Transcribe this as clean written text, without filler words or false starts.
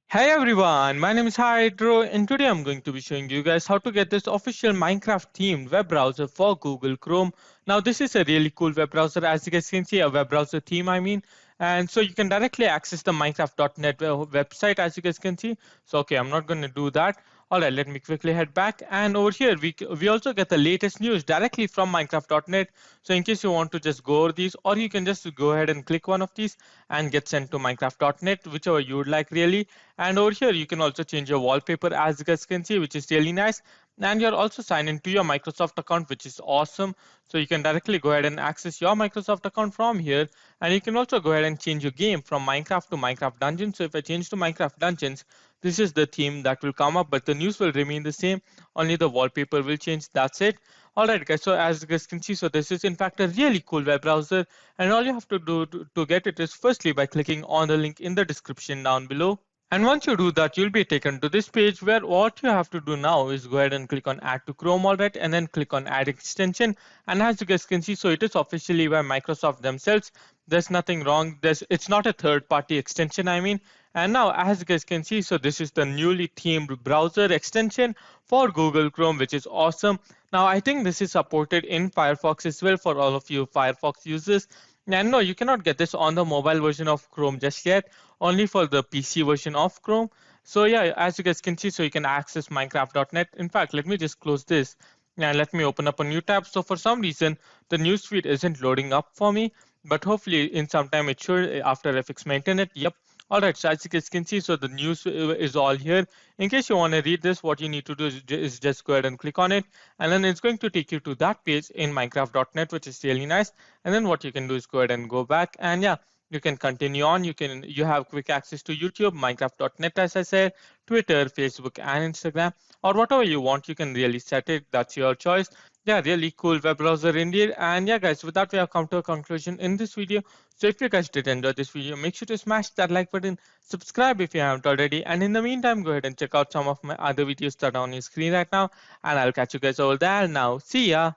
Hey everyone, my name is Hydro and today I'm going to be showing you guys how to get this official Minecraft themed web browser for Google Chrome. Now this is a really cool web browser, as you guys can see, a web browser theme and so you can directly access the Minecraft.net website, as you guys can see. So okay, I'm not going to do that. Alright, let me quickly head back, and over here we also get the latest news directly from Minecraft.net. So in case you want to just go over these, or you can just go ahead and click one of these and get sent to Minecraft.net, whichever you would like really. And over here you can also change your wallpaper, as you guys can see, which is really nice. And you're also signed into your Microsoft account, which is awesome. So you can directly go ahead and access your Microsoft account from here. And you can also go ahead and change your game from Minecraft to Minecraft Dungeons. So if I change to Minecraft Dungeons, this is the theme that will come up, but the news will remain the same. Only the wallpaper will change. That's it. Alright guys, so as you guys can see, so this is in fact a really cool web browser, and all you have to do to get it is firstly by clicking on the link in the description down below. And once you do that, you'll be taken to this page where what you have to do now is go ahead and click on add to Chrome, alright, and then click on add extension. And as you guys can see, so it is officially by Microsoft themselves. There's nothing wrong. It's not a third party extension, And now as you guys can see, so this is the newly themed browser extension for Google Chrome, which is awesome. Now I think this is supported in Firefox as well for all of you Firefox users. And no, you cannot get this on the mobile version of Chrome just yet, only for the PC version of Chrome. So yeah, as you guys can see, so you can access Minecraft.net. In fact, let me just close this and let me open up a new tab. So for some reason, the newsfeed isn't loading up for me, but hopefully in some time it should after I fix my internet. Yep. All right, so as you guys can see, so the news is all here. In case you want to read this, what you need to do is just go ahead and click on it, and then it's going to take you to that page in Minecraft.net, which is really nice. And then what you can do is go ahead and go back, and yeah, you can continue on. You have quick access to YouTube, Minecraft.net, as I said, Twitter, Facebook, and Instagram, or whatever you want. You can really set it. That's your choice. Yeah, really cool web browser indeed. And yeah, guys, with that, we have come to a conclusion in this video. So if you guys did enjoy this video, make sure to smash that like button, subscribe if you haven't already, and in the meantime, go ahead and check out some of my other videos that are on your screen right now. And I'll catch you guys over there now. See ya.